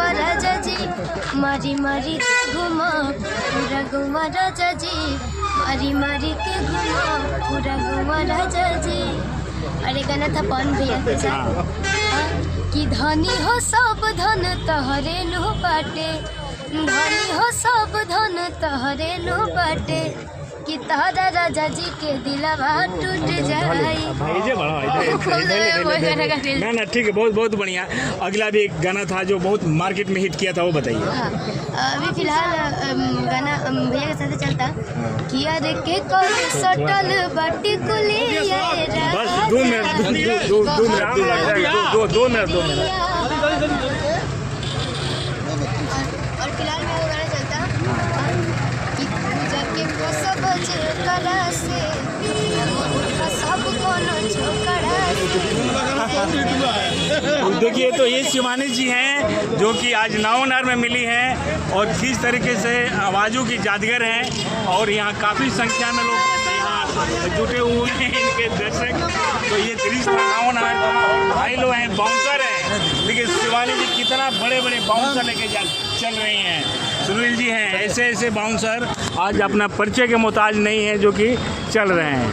गौवा राजा जी, मारी मारी के घुमा पूरा गौवा राजा जी, मारी मारी के घुमा पूरा गौवा राजा जी। अरे गाना था पवन भैया के साथ कि धनी हो सब धन तहरे नु बाटे, धनी हो सब धन तहरे नु बाटे, कि तारा राजा जी के दिलवा टूट जाए। ना ना ठीक है, बहुत बहुत बढ़िया। अगला भी एक गाना था जो बहुत मार्केट में हिट किया था, वो बताइए। हाँ, अभी फिलहाल गाना भैया के साथ चलता कि अरे के कल सटल बाटी कुली बस 2 मिनट 2 मिनट 2 मिनट। और फिलहाल में वो गाना चलता कि पूजा के सब करा से सब कोनो छोकरा से। देखिए तो ये शिवानी जी हैं जो कि आज नावनहर में मिली हैं और किस तरीके से आवाज़ों की जादगर हैं, और यहाँ काफ़ी संख्या में लोग यहाँ जुटे हुए हैं इनके दर्शक। तो ये दृश्य नावनहर और भाई लोग हैं, बाउंसर हैं, देखिए शिवानी जी कितना बड़े बड़े बाउंसर लेके चल रही हैं। सुनील जी हैं, ऐसे ऐसे बाउंसर आज अपना परिचय के मोहताज नहीं है जो कि चल रहे हैं।